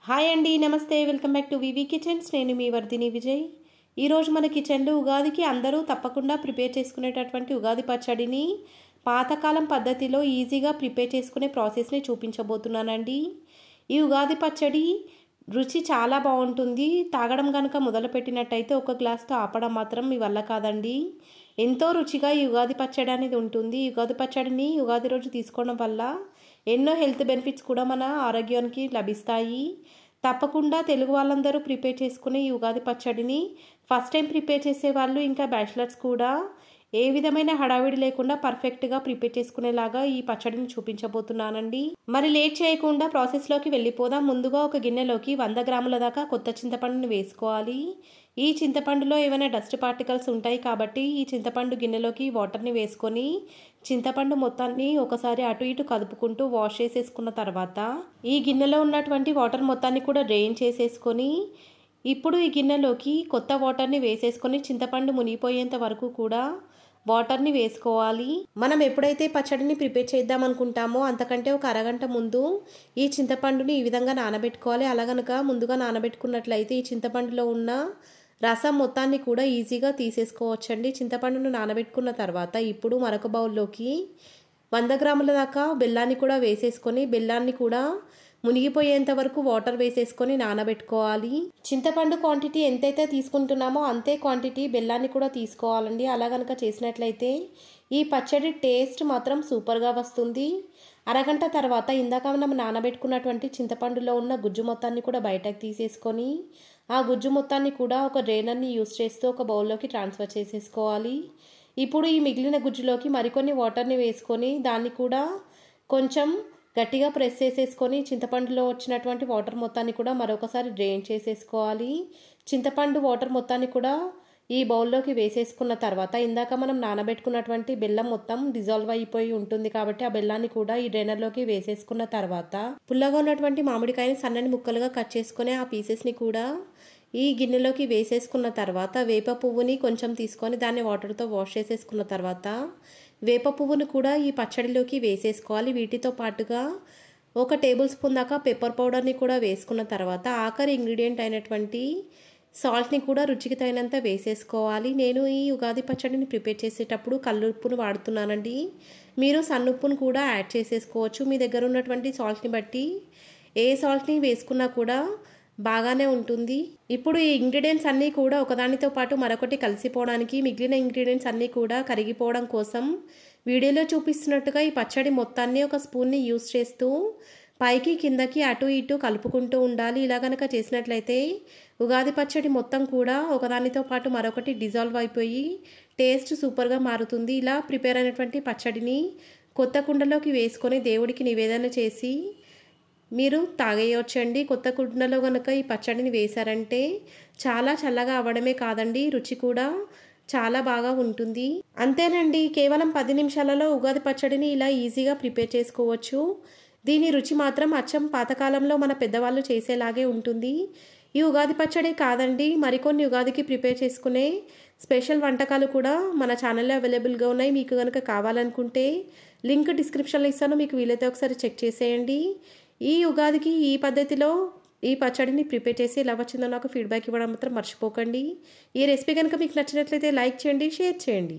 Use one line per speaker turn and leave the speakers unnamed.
Hi అండి, నమస్తే. Welcome back to VV Kitchens. నేను మీ వర్ధిని విజయ్. ఈరోజు మన కిచెన్లో ఉగాదికి అందరూ తప్పకుండా ప్రిపేర్ చేసుకునేటటువంటి ఉగాది పచ్చడిని పాతకాలం పద్ధతిలో ఈజీగా ప్రిపేర్ చేసుకునే ప్రాసెస్ని చూపించబోతున్నానండి. ఈ ఉగాది పచ్చడి రుచి చాలా బాగుంటుంది. తాగడం కనుక మొదలుపెట్టినట్టయితే ఒక గ్లాస్తో ఆపడం మాత్రం మీ వల్ల కాదండి. ఎంతో రుచిగా ఈ ఉగాది పచ్చడి అనేది ఉంటుంది. ఈ ఉగాది పచ్చడిని ఉగాది రోజు తీసుకోవడం వల్ల ఎన్నో హెల్త్ బెనిఫిట్స్ కూడా మన ఆరోగ్యానికి లభిస్తాయి. తప్పకుండా తెలుగు వాళ్ళందరూ ప్రిపేర్ చేసుకునే ఈ ఉగాది పచ్చడిని ఫస్ట్ టైం ప్రిపేర్ చేసే వాళ్ళు ఇంకా బ్యాచిలర్స్ కూడా ఏ విధమైన హడావిడి లేకుండా పర్ఫెక్ట్గా ప్రిపేర్ చేసుకునేలాగా ఈ పచ్చడిని చూపించబోతున్నానండి. మరి లేట్ చేయకుండా ప్రాసెస్లోకి వెళ్ళిపోదాం. ముందుగా ఒక గిన్నెలోకి 100 గ్రాముల దాకా కొత్త చింతపండుని వేసుకోవాలి. ఈ చింతపండులో ఏమైనా డస్ట్ పార్టికల్స్ ఉంటాయి కాబట్టి ఈ చింతపండు గిన్నెలోకి వాటర్ని వేసుకొని చింతపండు మొత్తాన్ని ఒకసారి అటు ఇటు కదుపుకుంటూ వాష్ చేసేసుకున్న తర్వాత ఈ గిన్నెలో ఉన్నటువంటి వాటర్ మొత్తాన్ని కూడా డ్రైన్ చేసేసుకొని ఇప్పుడు ఈ గిన్నెలోకి కొత్త వాటర్ని వేసేసుకొని చింతపండు మునిగిపోయేంత వరకు కూడా వాటర్ని వేసుకోవాలి. మనం ఎప్పుడైతే పచ్చడిని ప్రిపేర్ చేద్దాం అనుకుంటామో అంతకంటే ఒక అరగంట ముందు ఈ చింతపండుని ఈ విధంగా నానబెట్టుకోవాలి. అలా గనక ముందుగా నానబెట్టుకున్నట్లయితే ఈ చింతపండులో ఉన్న రసం మొత్తాన్ని కూడా ఈజీగా తీసేసుకోవచ్చండి. చింతపండును నానబెట్టుకున్న తర్వాత ఇప్పుడు మరొక బౌల్లోకి 100 గ్రాముల దాకా బెల్లాన్ని కూడా వేసేసుకొని బెల్లాన్ని కూడా మునిగిపోయేంత వరకు వాటర్ వేసేసుకొని నానబెట్టుకోవాలి. చింతపండు క్వాంటిటీ ఎంతైతే తీసుకుంటున్నామో అంతే క్వాంటిటీ బెల్లాన్ని కూడా తీసుకోవాలండి. అలా కనుక చేసినట్లయితే ఈ పచ్చడి టేస్ట్ మాత్రం సూపర్గా వస్తుంది. అరగంట తర్వాత ఇందాక మనం నానబెట్టుకున్నటువంటి చింతపండులో ఉన్న గుజ్జు మొత్తాన్ని కూడా బయటకు తీసేసుకొని ఆ గుజ్జు మొత్తాన్ని కూడా ఒక డ్రైనర్ని యూస్ చేస్తూ ఒక బౌల్లోకి ట్రాన్స్ఫర్ చేసేసుకోవాలి. ఇప్పుడు ఈ మిగిలిన గుజ్జులోకి మరికొన్ని వాటర్ని వేసుకొని దాన్ని కూడా కొంచెం గట్టిగా ప్రెస్ చేసేసుకొని చింతపండులో వచ్చినటువంటి వాటర్ మొత్తాన్ని కూడా మరొకసారి డ్రైన్ చేసేసుకోవాలి. చింతపండు వాటర్ మొత్తాన్ని కూడా ఈ బౌల్లోకి వేసేసుకున్న తర్వాత ఇందాక మనం నానబెట్టుకున్నటువంటి బెల్లం మొత్తం డిజాల్వ్ అయిపోయి ఉంటుంది కాబట్టి ఆ బెల్లాన్ని కూడా ఈ డ్రైనర్లోకి వేసేసుకున్న తర్వాత పుల్లగా ఉన్నటువంటి మామిడికాయని సన్నని ముక్కలుగా కట్ చేసుకొని ఆ పీసెస్ని కూడా ఈ గిన్నెలోకి వేసేసుకున్న తర్వాత వేప పువ్వుని కొంచెం తీసుకొని దాన్ని వాటర్తో వాష్ చేసేసుకున్న తర్వాత వేప పువ్వును కూడా ఈ పచ్చడిలోకి వేసేసుకోవాలి. వీటితో పాటుగా 1 టేబుల్ స్పూన్ దాకా పెప్పర్ పౌడర్ని కూడా వేసుకున్న తర్వాత ఆఖరి ఇంగ్రీడియంట్ అయినటువంటి సాల్ట్ని కూడా రుచికి తగినంత వేసేసుకోవాలి. నేను ఈ ఉగాది పచ్చడిని ప్రిపేర్ చేసేటప్పుడు కల్లుప్పును వాడుతున్నానండి. మీరు సన్నుప్పును కూడా యాడ్ చేసేసుకోవచ్చు. మీ దగ్గర ఉన్నటువంటి సాల్ట్ని బట్టి ఏ సాల్ట్ని వేసుకున్నా కూడా బాగానే ఉంటుంది. ఇప్పుడు ఈ ఇంగ్రీడియంట్స్ అన్నీ కూడా ఒకదానితో పాటు మరొకటి కలిసిపోవడానికి మిగిలిన ఇంగ్రీడియంట్స్ అన్నీ కూడా కరిగిపోవడం కోసం వీడియోలో చూపిస్తున్నట్టుగా ఈ పచ్చడి మొత్తాన్ని ఒక స్పూన్ని యూస్ చేస్తూ పైకి కిందకి అటు ఇటు కలుపుకుంటూ ఉండాలి. ఇలా కనుక చేసినట్లయితే ఉగాది పచ్చడి మొత్తం కూడా ఒకదానితో పాటు మరొకటి డిజాల్వ్ అయిపోయి టేస్ట్ సూపర్గా మారుతుంది. ఇలా ప్రిపేర్ అయినటువంటి పచ్చడిని కొత్త కుండలోకి వేసుకొని దేవుడికి నివేదన చేసి మీరు తాగేయొచ్చండి. కొత్త కుండలో కనుక ఈ పచ్చడిని వేశారంటే చాలా చల్లగా అవ్వడమే కాదండి, రుచి కూడా చాలా బాగా ఉంటుంది. అంతేనండి, కేవలం 10 నిమిషాలలో ఉగాది పచ్చడిని ఇలా ఈజీగా ప్రిపేర్ చేసుకోవచ్చు. దీని రుచి మాత్రం అచ్చం పాతకాలంలో మన పెద్దవాళ్ళు చేసేలాగే ఉంటుంది. ఈ ఉగాది పచ్చడే కాదండి, మరికొన్ని ఉగాదికి ప్రిపేర్ చేసుకునే స్పెషల్ వంటకాలు కూడా మన ఛానల్లో అవైలబుల్గా ఉన్నాయి. మీకు కనుక కావాలనుకుంటే లింక్ డిస్క్రిప్షన్లో ఇస్తాను, మీకు వీలైతే ఒకసారి చెక్ చేసేయండి. ఈ ఉగాదికి ఈ పద్ధతిలో ఈ పచ్చడిని ప్రిపేర్ చేసి ఎలా వచ్చిందో నాకు ఫీడ్బ్యాక్ ఇవ్వడం మాత్రం మర్చిపోకండి. ఈ రెసిపీ కనుక మీకు నచ్చినట్లయితే లైక్ చేయండి, షేర్ చేయండి.